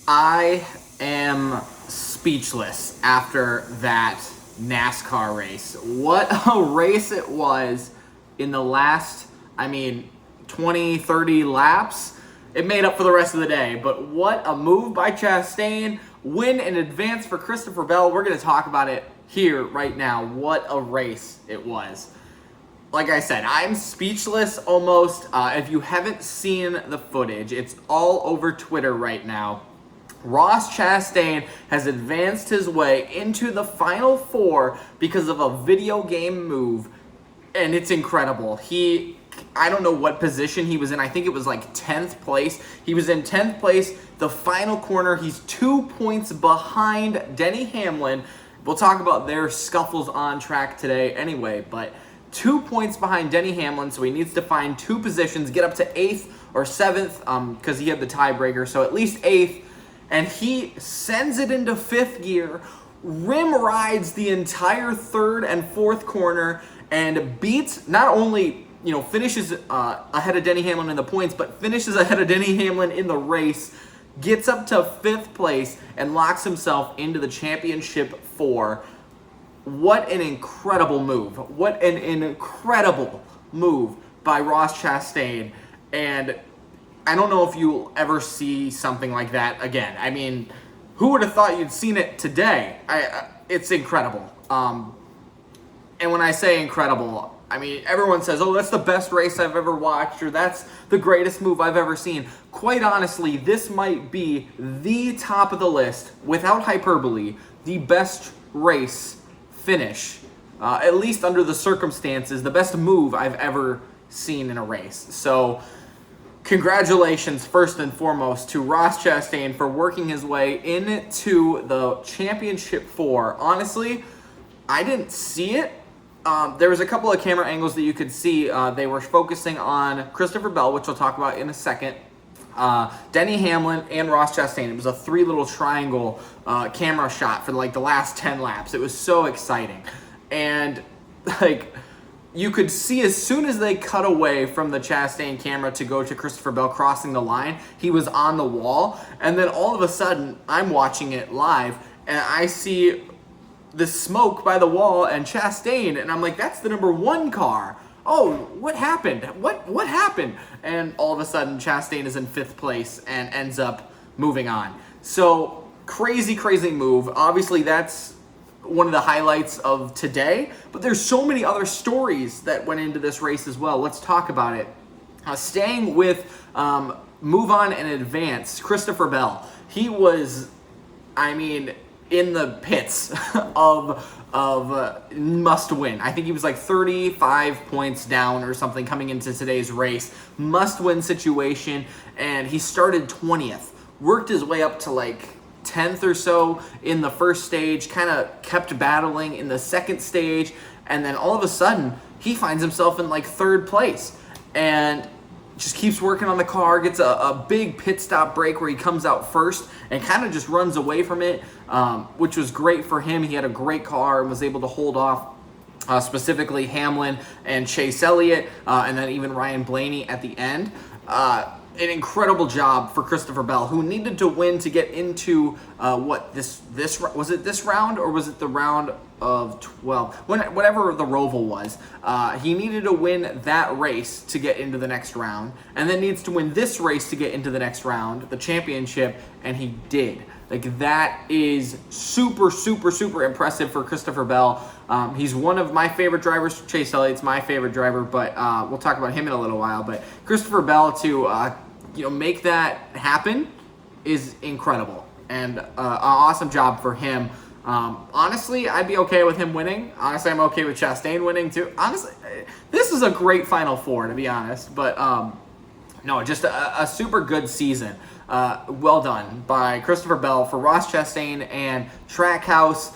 I am speechless after that NASCAR race. What a race it was in the last, 20, 30 laps. It made up for the rest of the day, but what a move by Chastain. Win in advance for Christopher Bell. We're going to talk about it here right now. What a race it was. Like I said, I'm speechless almost. If you haven't seen the footage, it's all over Twitter right now. Ross Chastain has advanced his way into the Final Four because of a video game move, and it's incredible. I don't know what position he was in. I think it was like 10th place. He was in 10th place, the final corner. He's 2 points behind Denny Hamlin. We'll talk about their scuffles on track today anyway, but 2 points behind Denny Hamlin, so he needs to find two positions, get up to 8th or 7th, because he had the tiebreaker, so at least 8th. And he sends it into 5th gear, rim rides the entire 3rd and 4th corner, and beats, not only, finishes ahead of Denny Hamlin in the points, but finishes ahead of Denny Hamlin in the race, gets up to 5th place, and locks himself into the championship 4. What an incredible move. What an incredible move by Ross Chastain. And I don't know if you'll ever see something like that again. Who would have thought you'd seen it today? It's incredible. And when I say incredible, everyone says, oh, that's the best race I've ever watched, or that's the greatest move I've ever seen. Quite honestly, this might be the top of the list, without hyperbole, the best race finish, at least under the circumstances, the best move I've ever seen in a race. So congratulations, first and foremost, to Ross Chastain for working his way into the championship 4. Honestly, I didn't see it. There was a couple of camera angles that you could see. They were focusing on Christopher Bell, which we'll talk about in a second, Denny Hamlin, and Ross Chastain. It was a 3 little triangle camera shot for the last 10 laps. It was so exciting. And you could see as soon as they cut away from the Chastain camera to go to Christopher Bell crossing the line, he was on the wall. And then all of a sudden, I'm watching it live, and I see the smoke by the wall and Chastain, and I'm like, that's the number 1 car. Oh, what happened? What happened? And all of a sudden, Chastain is in 5th place and ends up moving on. So crazy move. Obviously, that's one of the highlights of today, but there's so many other stories that went into this race as well. Let's talk about it. Staying with move on and advance, Christopher Bell. He was, in the pits of must win. I think he was 35 points down or something coming into today's race. Must win situation, and he started 20th. Worked his way up to 10th or so in the first stage, kind of kept battling in the second stage, and then all of a sudden he finds himself in 3rd place and just keeps working on the car, gets a big pit stop break where he comes out first and kind of just runs away from it, which was great for him. He had a great car and was able to hold off specifically Hamlin and Chase Elliott, and then even Ryan Blaney at the end. An incredible job for Christopher Bell, who needed to win to get into this was it this round, or was it the round of 12? Whatever the Roval was, he needed to win that race to get into the next round, and then needs to win this race to get into the next round, the championship, and he did. That is super impressive for Christopher Bell. He's one of my favorite drivers. Chase Elliott's my favorite driver, but we'll talk about him in a little while. But Christopher Bell to make that happen is incredible, and an awesome job for him. Honestly, I'd be okay with him winning. Honestly, I'm okay with Chastain winning too. Honestly, this is a great Final Four, to be honest. But no, just a super good season. Well done by Christopher Bell for Ross Chastain and Trackhouse.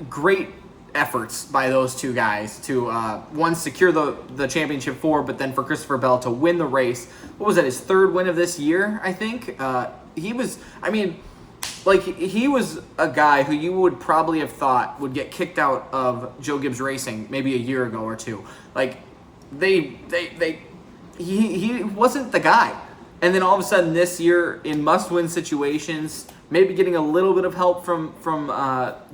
Great efforts by those two guys to one, secure the championship 4, but then for Christopher Bell to win the race. What was that, his 3rd win of this year, I think? He was a guy who you would probably have thought would get kicked out of Joe Gibbs Racing maybe a year ago or two. He wasn't the guy. And then all of a sudden this year in must-win situations, maybe getting a little bit of help from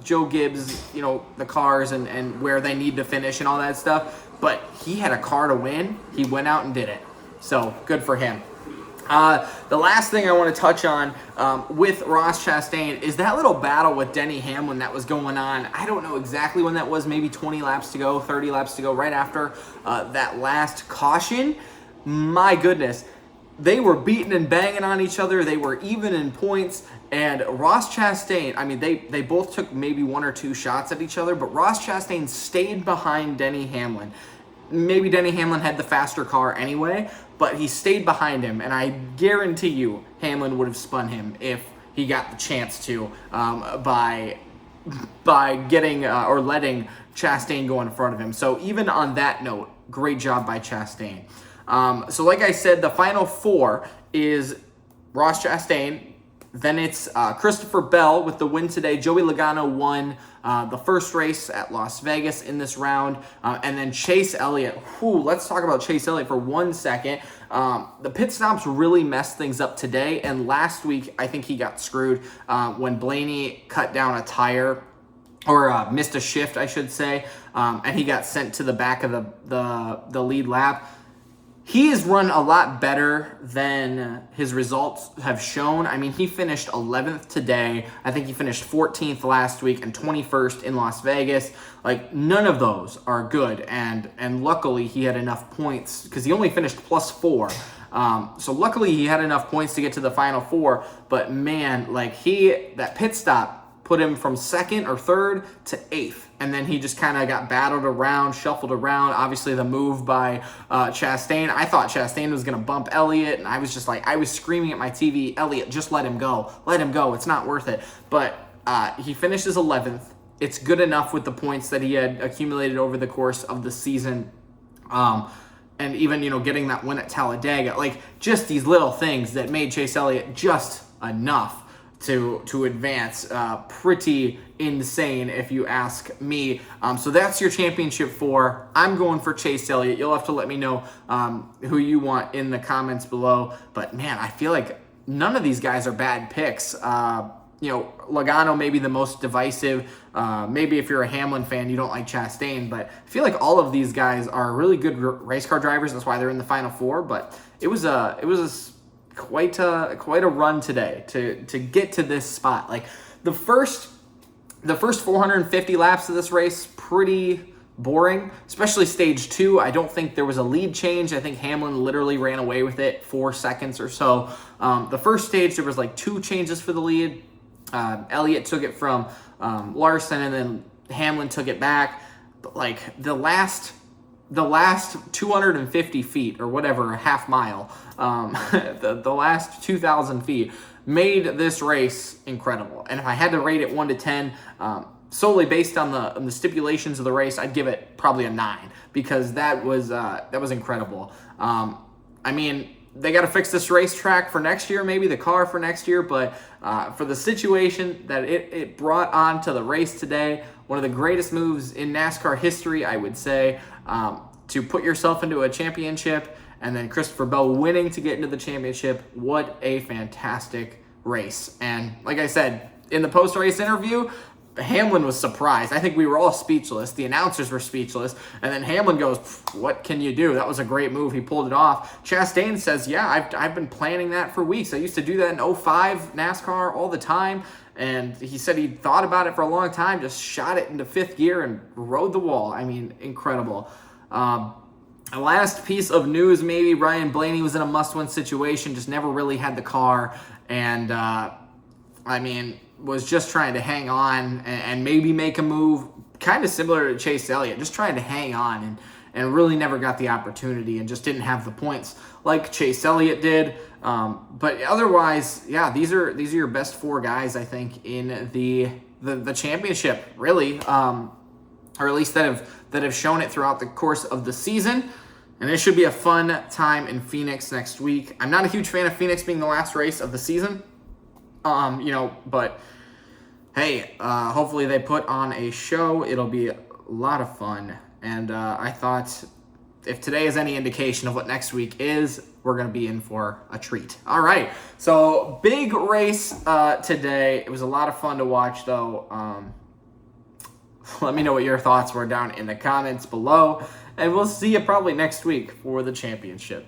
Joe Gibbs, the cars and where they need to finish and all that stuff. But he had a car to win. He went out and did it. So good for him. The last thing I want to touch on with Ross Chastain is that little battle with Denny Hamlin that was going on. I don't know exactly when that was, maybe 20 laps to go, 30 laps to go, right after that last caution. My goodness. They were beating and banging on each other. They were even in points. And Ross Chastain, I mean, they both took maybe one or two shots at each other, but Ross Chastain stayed behind Denny Hamlin. Maybe Denny Hamlin had the faster car anyway, but he stayed behind him. And I guarantee you Hamlin would have spun him if he got the chance to by getting or letting Chastain go in front of him. So even on that note, great job by Chastain. So like I said, the final four is Ross Chastain. Then it's Christopher Bell with the win today. Joey Logano won the first race at Las Vegas in this round. And then Chase Elliott. Let's talk about Chase Elliott for 1 second. The pit stops really messed things up today. And last week, I think he got screwed when Blaney cut down a tire. Or missed a shift, I should say. And he got sent to the back of the lead lap. He has run a lot better than his results have shown. I mean, he finished 11th today. I think he finished 14th last week and 21st in Las Vegas. Like, none of those are good. And luckily, he had enough points because he only finished +4. So luckily, he had enough points to get to the final four. But man, like that pit stop put him from 2nd or 3rd to 8th. And then he just kind of got battled around, shuffled around. Obviously, the move by Chastain. I thought Chastain was going to bump Elliott. And I was just like, I was screaming at my TV, Elliott, just let him go. Let him go. It's not worth it. But he finishes 11th. It's good enough with the points that he had accumulated over the course of the season. And even, getting that win at Talladega. Like, just these little things that made Chase Elliott just enough to advance. Pretty insane if you ask me. So that's your championship 4. I'm going for Chase Elliott. You'll have to let me know who you want in the comments below. But man, I feel like none of these guys are bad picks. Logano may be the most divisive. Maybe if you're a Hamlin fan, you don't like Chastain, but I feel like all of these guys are really good race car drivers. That's why they're in the final 4. But it was quite a run today to get to this spot. Like the first 450 laps of this race, pretty boring, especially stage 2. I don't think there was a lead change. I think Hamlin literally ran away with it 4 seconds or so. The first stage, there was like 2 changes for the lead. Elliott took it from Larson, and then Hamlin took it back. But like the last 250 feet or whatever, a half mile, the last 2,000 feet made this race incredible. And if I had to rate it 1 to 10, solely based on the stipulations of the race, I'd give it probably a 9 because that was incredible. I mean, they got to fix this racetrack for next year, maybe the car for next year, but for the situation that it brought on to the race today, one of the greatest moves in NASCAR history, I would say, to put yourself into a championship, and then Christopher Bell winning to get into the championship. What a fantastic race. And like I said, in the post-race interview, Hamlin was surprised. I think we were all speechless. The announcers were speechless. And then Hamlin goes, what can you do? That was a great move. He pulled it off. Chastain says, yeah, I've been planning that for weeks. I used to do that in 05 NASCAR all the time. And he said he thought about it for a long time, just shot it into 5th gear and rode the wall. I mean, incredible. A last piece of news, maybe Ryan Blaney was in a must-win situation, just never really had the car, and was just trying to hang on and maybe make a move, kind of similar to Chase Elliott, just trying to hang on and really never got the opportunity and just didn't have the points like Chase Elliott did. But otherwise, yeah, these are your best 4 guys, I think, in the championship, really, or at least that have shown it throughout the course of the season. And it should be a fun time in Phoenix next week. I'm not a huge fan of Phoenix being the last race of the season, but hey, hopefully they put on a show. It'll be a lot of fun. And I thought if today is any indication of what next week is, we're going to be in for a treat. All right. So big race today. It was a lot of fun to watch, though. Let me know what your thoughts were down in the comments below. And we'll see you probably next week for the championship.